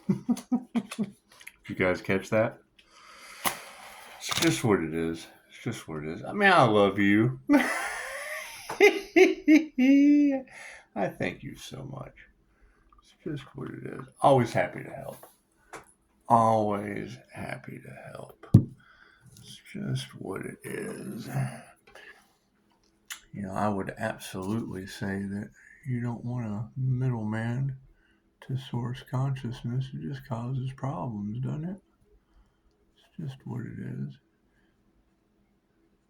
Did you guys catch that? It's just what it is. It's just what it is. I mean, I love you. I thank you so much. It's just what it is. Always happy to help. Always happy to help. It's just what it is. You know, I would absolutely say that you don't want a middleman to source consciousness. It just causes problems, doesn't it? It's just what it is.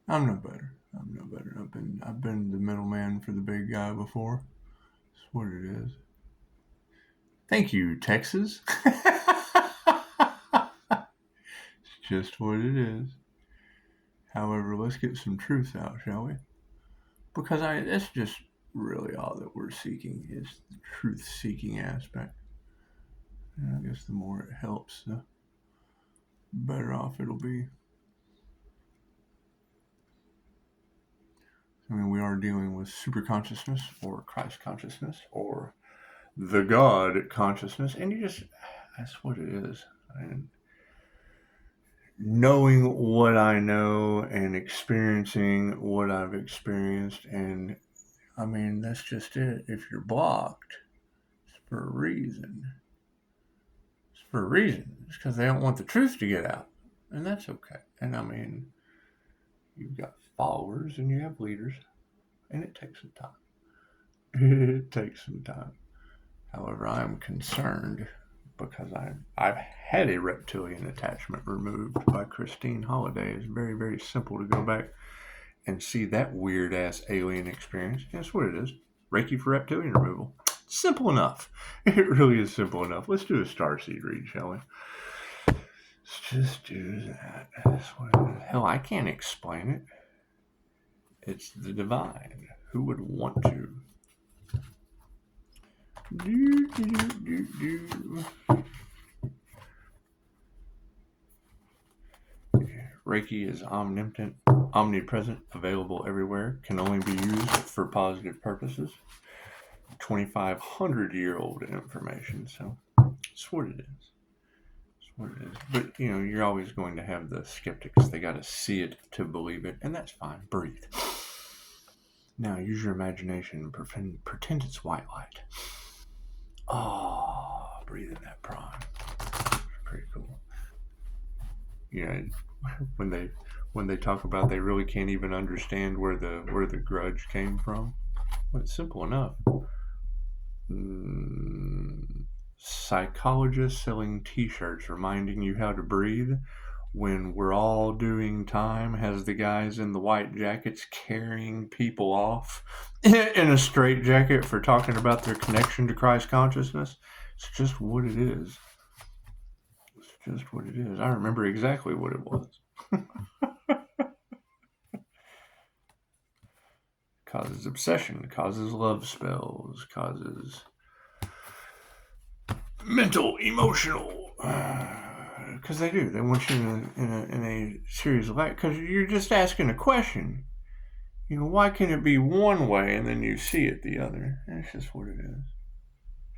I'm no better. I've been the middleman for the big guy before. That's what it is. Thank you, Texas. It's just what it is. However, let's get some truth out, shall we? Because that's just really all that we're seeking is the truth-seeking aspect. And I guess the more it helps, the better off it'll be. I mean, we are dealing with super consciousness or Christ consciousness or the God consciousness, and that's what it is. And knowing what I know and experiencing what I've experienced, and I mean, that's just it. If you're blocked, it's for a reason. It's for a reason. It's because they don't want the truth to get out, and that's okay. And I mean, you've got followers and you have leaders, and it takes some time. It takes some time. However, I'm concerned because I've had a reptilian attachment removed by Christine Holiday. It's very, very simple to go back and see that weird ass alien experience. That's what it is. Reiki for reptilian removal. Simple enough. It really is simple enough. Let's do a starseed read, shall we? Let's just do that. That's what it is. Hell, I can't explain it. It's the divine. Who would want to? Reiki is omnipotent, omnipresent, available everywhere, can only be used for positive purposes. 2,500-year-old information, so it's what it is. It's what it is. But, you know, you're always going to have the skeptics. They got to see it to believe it, and that's fine. Breathe. Now, use your imagination and pretend it's white light. Oh, breathe in that prana. Pretty cool. You know, when they talk about they really can't even understand where the grudge came from. Well, it's simple enough. Psychologists selling t-shirts reminding you how to breathe when we're all doing time has the guys in the white jackets carrying people off in a straight jacket for talking about their connection to Christ consciousness. It's just what it is. It's just what it is. I remember exactly what it was. Causes obsession, causes love spells, causes mental, emotional. Because they do. They want you in a series of light. Because you're just asking a question. You know, why can it be one way and then you see it the other? And it's just what it is.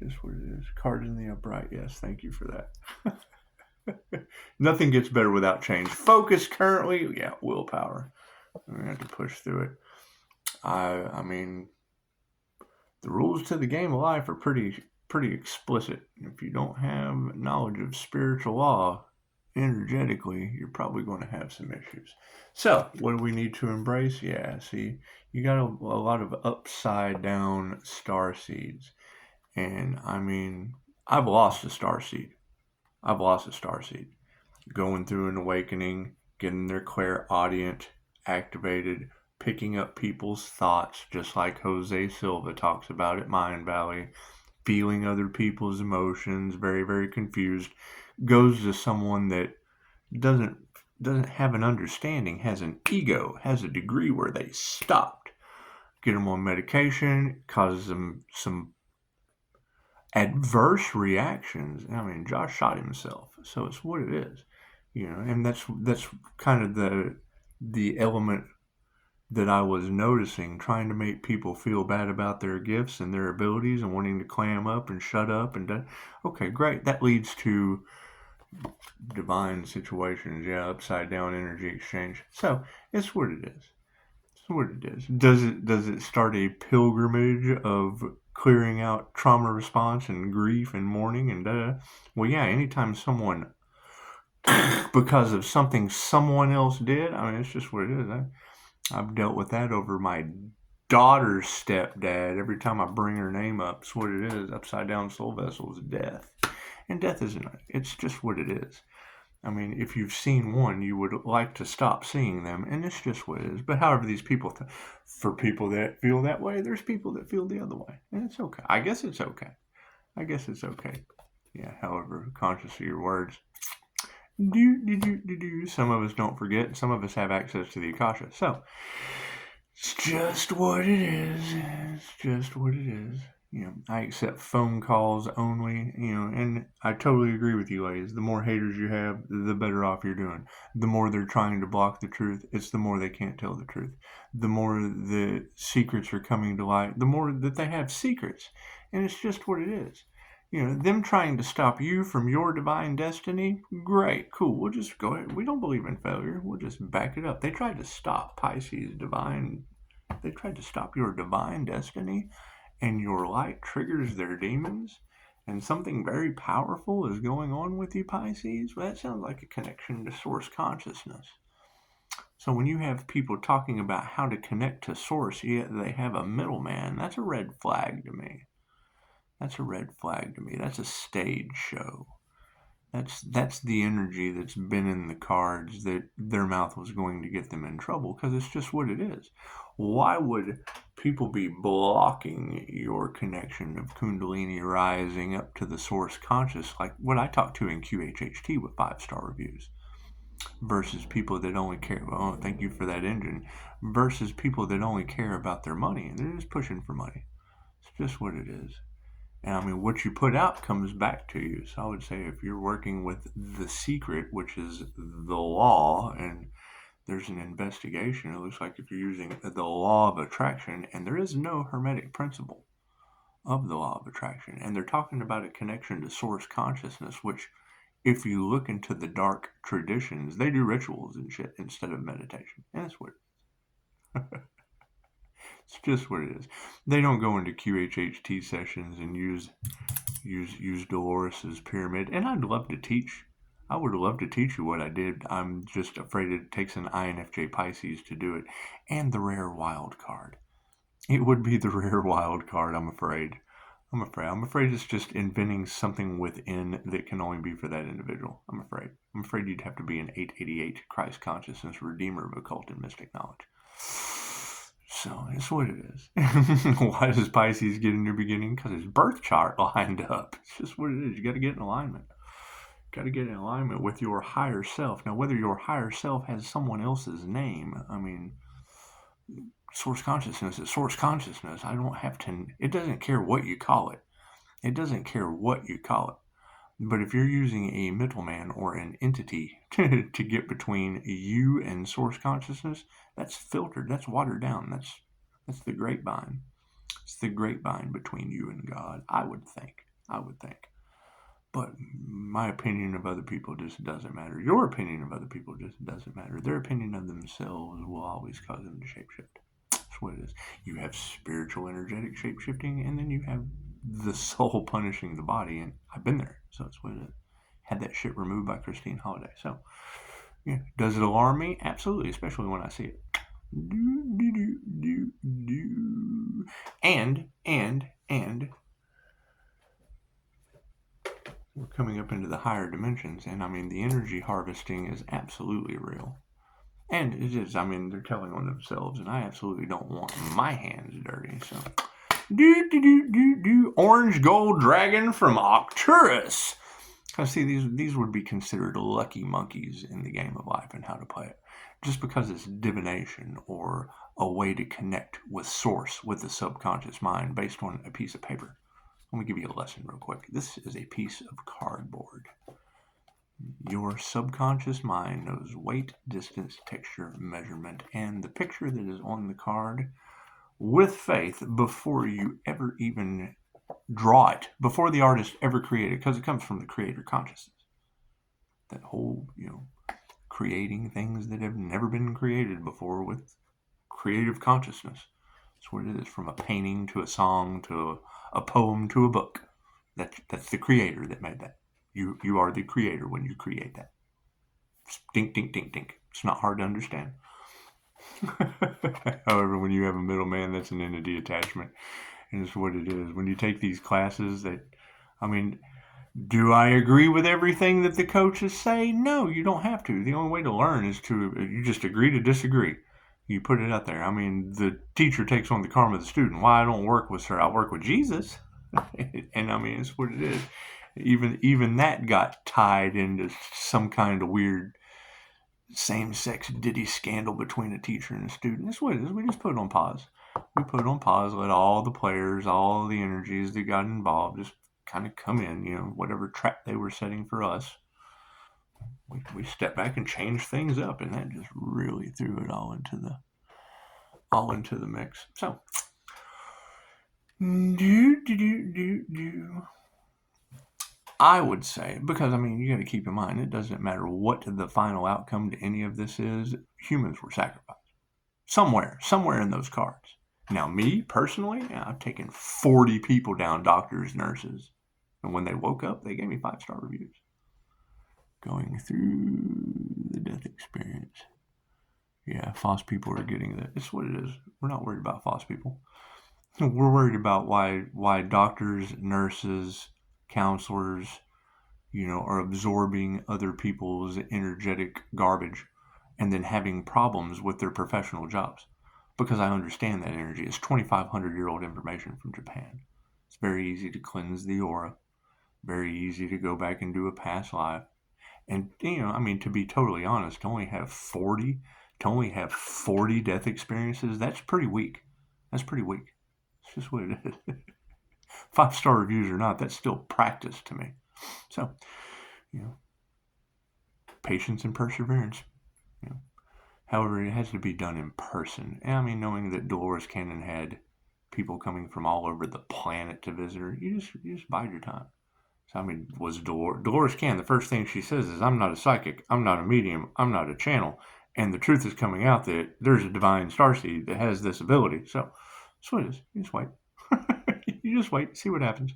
Just what it is. Cards in the upright. Yes, thank you for that. Nothing gets better without change. Focus currently. Yeah, willpower. I'm going to have to push through it. I mean, the rules to the game of life are pretty explicit. If you don't have knowledge of spiritual law energetically, you're probably going to have some issues. So, what do we need to embrace? Yeah, see, you got a lot of upside down star seeds. And I mean, I've lost a star seed. Going through an awakening, getting their clairaudient activated, picking up people's thoughts, just like Jose Silva talks about at Mind Valley, feeling other people's emotions, very, very confused, goes to someone that doesn't have an understanding, has an ego, has a degree where they stopped, get them on medication, causes them some adverse reactions. I mean, Josh shot himself, so it's what it is, you know. And that's kind of the element that I was noticing, trying to make people feel bad about their gifts and their abilities and wanting to clam up and shut up and okay, great. That leads to divine situations, yeah, upside down energy exchange. So it's what it is. It's what it is. Does it start a pilgrimage of clearing out trauma response and grief and mourning and well, yeah, anytime someone because of something someone else did, I mean, it's just what it is. I've dealt with that over my daughter's stepdad. Every time I bring her name up, it's what it is. Upside down soul vessels, death. And death isn't, it's just what it is. I mean, if you've seen one, you would like to stop seeing them, and it's just what it is. But however, these people, for people that feel that way, there's people that feel the other way, and it's okay. I guess it's okay. I guess it's okay. Yeah, however, conscious of your words. Some of us don't forget, some of us have access to the Akasha. So, it's just what it is. It's just what it is. You know, I accept phone calls only, you know, and I totally agree with you, ladies. The more haters you have, the better off you're doing. The more they're trying to block the truth, it's the more they can't tell the truth. The more the secrets are coming to light, the more that they have secrets. And it's just what it is. You know, them trying to stop you from your divine destiny, great, cool. We'll just go ahead. We don't believe in failure. We'll just back it up. They tried to stop Pisces divine. They tried to stop your divine destiny, and your light triggers their demons, and something very powerful is going on with you, Pisces. Well, that sounds like a connection to source consciousness. So when you have people talking about how to connect to source, yet they have a middleman, that's a red flag to me. That's a red flag to me. That's a stage show. That's the energy that's been in the cards that their mouth was going to get them in trouble, because it's just what it is. Why would people be blocking your connection of Kundalini rising up to the source conscious, like what I talked to in QHHT with 5-star reviews, versus people that only care, oh, thank you for that engine, versus people that only care about their money, and they're just pushing for money. It's just what it is. And I mean, what you put out comes back to you. So I would say if you're working with the secret, which is the law, and there's an investigation, it looks like if you're using the law of attraction, and there is no hermetic principle of the law of attraction, and they're talking about a connection to source consciousness, which if you look into the dark traditions, they do rituals and shit instead of meditation. And that's what it's just what it is. They don't go into QHHT sessions and use Dolores's pyramid. And I'd love to teach. I would love to teach you what I did. I'm just afraid it takes an INFJ Pisces to do it. And the rare wild card. It would be the rare wild card, I'm afraid. I'm afraid it's just inventing something within that can only be for that individual. I'm afraid you'd have to be an 888 Christ consciousness redeemer of occult and mystic knowledge. So it's what it is. Why does Pisces get in your beginning? Because his birth chart lined up. It's just what it is. You got to get in alignment. Got to get in alignment with your higher self. Now, whether your higher self has someone else's name, I mean, source consciousness is source consciousness. I don't have to, it doesn't care what you call it. It doesn't care what you call it. But if you're using a middleman or an entity to get between you and source consciousness, that's filtered, that's watered down. That's the grapevine. It's the grapevine between you and God, I would think. But my opinion of other people just doesn't matter. Your opinion of other people just doesn't matter. Their opinion of themselves will always cause them to shapeshift. That's what it is. You have spiritual energetic shapeshifting, and then you have the soul punishing the body, and I've been there, so it's what it is. Had that shit removed by Christine Holiday. So, yeah, does it alarm me? Absolutely, especially when I see it. And we're coming up into the higher dimensions, and I mean, the energy harvesting is absolutely real. And it is, I mean, they're telling on themselves, and I absolutely don't want my hands dirty, so. Orange Gold Dragon from Arcturus. I see these would be considered lucky monkeys in the game of life and how to play it. Just because it's divination or a way to connect with source, with the subconscious mind based on a piece of paper. Let me give you a lesson real quick. This is a piece of cardboard. Your subconscious mind knows weight, distance, texture, measurement, and the picture that is on the card with faith before you ever even draw it, before the artist ever created it, because it comes from the creator consciousness. That whole, creating things that have never been created before with creative consciousness. That's what it is, from a painting to a song to a poem to a book. That's the creator that made that. You are the creator when you create that. Dink, dink, dink, dink. It's not hard to understand. However, when you have a middleman, that's an entity attachment. And it's what it is. When you take these classes do I agree with everything that the coaches say? No, you don't have to. The only way to learn is you just agree to disagree. You put it out there. The teacher takes on the karma of the student. Why I don't work with her? I work with Jesus. And it's what it is. Even that got tied into some kind of weird same-sex ditty scandal between a teacher and a student. That's what it is. We just put it on pause. We put it on pause, let all the players, all the energies that got involved just kind of come in, whatever trap they were setting for us. We step back and change things up, and that just really threw it all into the mix. So, I would say, because you got to keep in mind, it doesn't matter what the final outcome to any of this is. Humans were sacrificed somewhere in those cards. Now, me personally, I've taken 40 people down, doctors, nurses, and when they woke up, they gave me 5-star reviews. Going through the death experience. Yeah, false people are getting that. It's what it is. We're not worried about false people. We're worried about why doctors, nurses, counselors, are absorbing other people's energetic garbage and then having problems with their professional jobs. Because I understand that energy. It's 2,500-year-old information from Japan. It's very easy to cleanse the aura. Very easy to go back and do a past life. And, to be totally honest, to only have 40 death experiences, that's pretty weak. It's just what it is. 5-star reviews or not, that's still practice to me. So, patience and perseverance. However, it has to be done in person. And knowing that Dolores Cannon had people coming from all over the planet to visit her, you just bide your time. So, was Dolores Cannon, the first thing she says is, I'm not a psychic, I'm not a medium, I'm not a channel. And the truth is coming out that there's a divine starseed that has this ability. So, that's what it is. You just wait. You just wait, see what happens.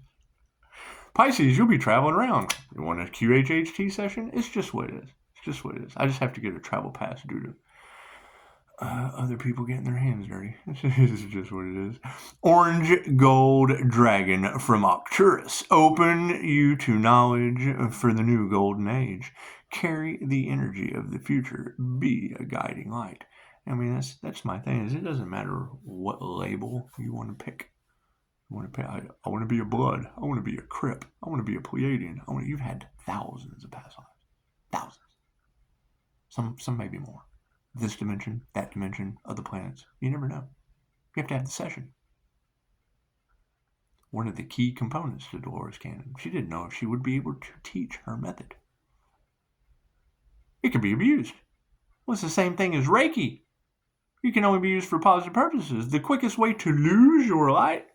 Pisces, you'll be traveling around. You want a QHHT session? It's just what it is. I just have to get a travel pass due to other people getting their hands dirty. This is just what it is. Orange Gold Dragon from Arcturus. Open you to knowledge for the new golden age. Carry the energy of the future. Be a guiding light. That's my thing. Is it doesn't matter what label you want to pick. I want to be a blood. I want to be a Crip. I want to be a Pleiadian. You've had thousands of past lives. Thousands. Some maybe more. This dimension, that dimension, other planets. You never know. You have to have the session. One of the key components to Dolores Cannon. She didn't know if she would be able to teach her method. It can be abused. Well, it's the same thing as Reiki. You can only be used for positive purposes. The quickest way to lose your light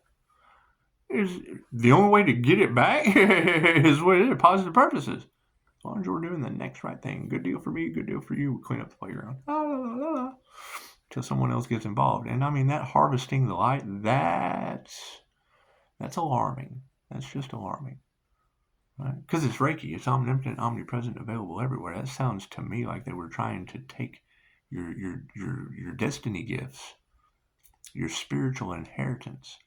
is the only way to get it back is what it is, positive purposes. As long as you're doing the next right thing. Good deal for me, good deal for you. We'll clean up the playground. Till someone else gets involved. And that harvesting the light, that's alarming. That's just alarming. Right? Because it's Reiki. It's omnipotent, omnipresent, available everywhere. That sounds to me like they were trying to take your destiny gifts, your spiritual inheritance,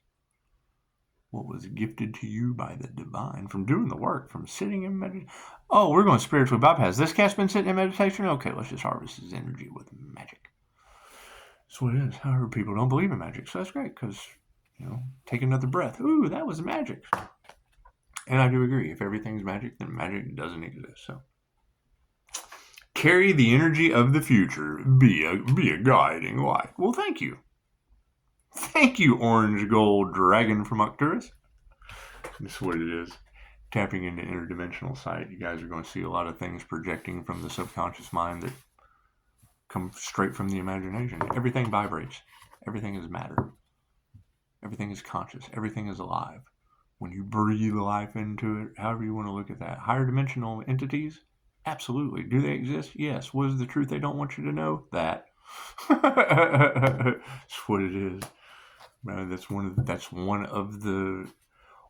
what was gifted to you by the divine, from doing the work, from sitting in meditation. Oh, we're going to spiritually bypass. This cat's been sitting in meditation? Okay, let's just harvest his energy with magic. That's what it is. However, people don't believe in magic, so that's great, because, take another breath. Ooh, that was magic. And I do agree. If everything's magic, then magic doesn't exist. So, carry the energy of the future. Be a guiding light. Well, thank you. Thank you, Orange Gold Dragon from Arcturus. That's what it is. tapping into interdimensional sight, you guys are going to see a lot of things projecting from the subconscious mind that come straight from the imagination. Everything vibrates. Everything is matter. Everything is conscious. Everything is alive. When you breathe life into it, however you want to look at that. Higher dimensional entities? Absolutely. Do they exist? Yes. What is the truth they don't want you to know? That. That's what it is. Man, that's one of the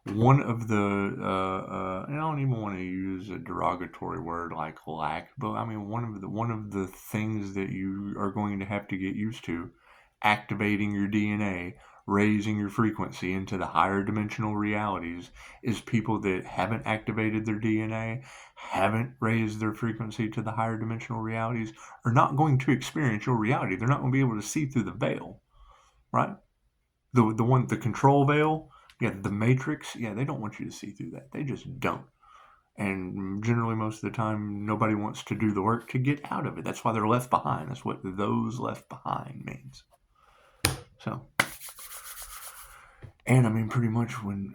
and I don't even want to use a derogatory word like lack, but I mean one of the things that you are going to have to get used to, activating your DNA, raising your frequency into the higher dimensional realities, is people that haven't activated their DNA, haven't raised their frequency to the higher dimensional realities, are not going to experience your reality. They're not going to be able to see through the veil, right? The control veil, yeah, the matrix, yeah, they don't want you to see through that. They just don't. And generally, most of the time, nobody wants to do the work to get out of it. That's why they're left behind. That's what those left behind means. So, and I mean, pretty much when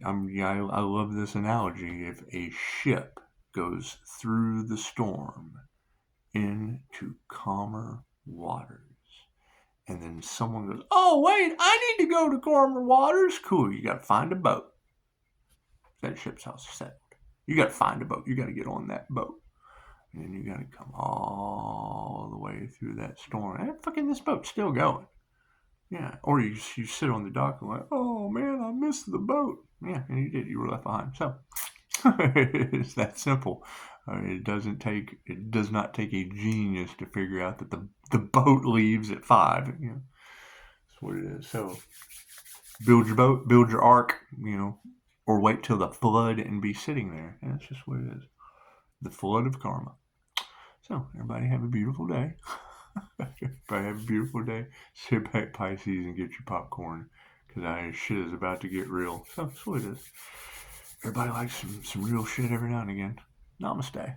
I love this analogy. If a ship goes through the storm into calmer waters, and then someone goes, "Oh, wait, I need to go to calmer waters." Cool, you got to find a boat. That ship's house settled. You got to find a boat. You got to get on that boat. And then you got to come all the way through that storm. And fucking this boat's still going. Yeah. Or you sit on the dock and like, "Oh, man, I missed the boat." Yeah, and you did. You were left behind. So it's that simple. It does not take a genius to figure out that the boat leaves at 5. That's what it is. So build your boat, build your ark, or wait till the flood and be sitting there. And that's just what it is. The flood of karma. So everybody have a beautiful day. Everybody have a beautiful day. Sit back, Pisces, and get your popcorn, because shit is about to get real. So that's what it is. Everybody likes some real shit every now and again. Namaste.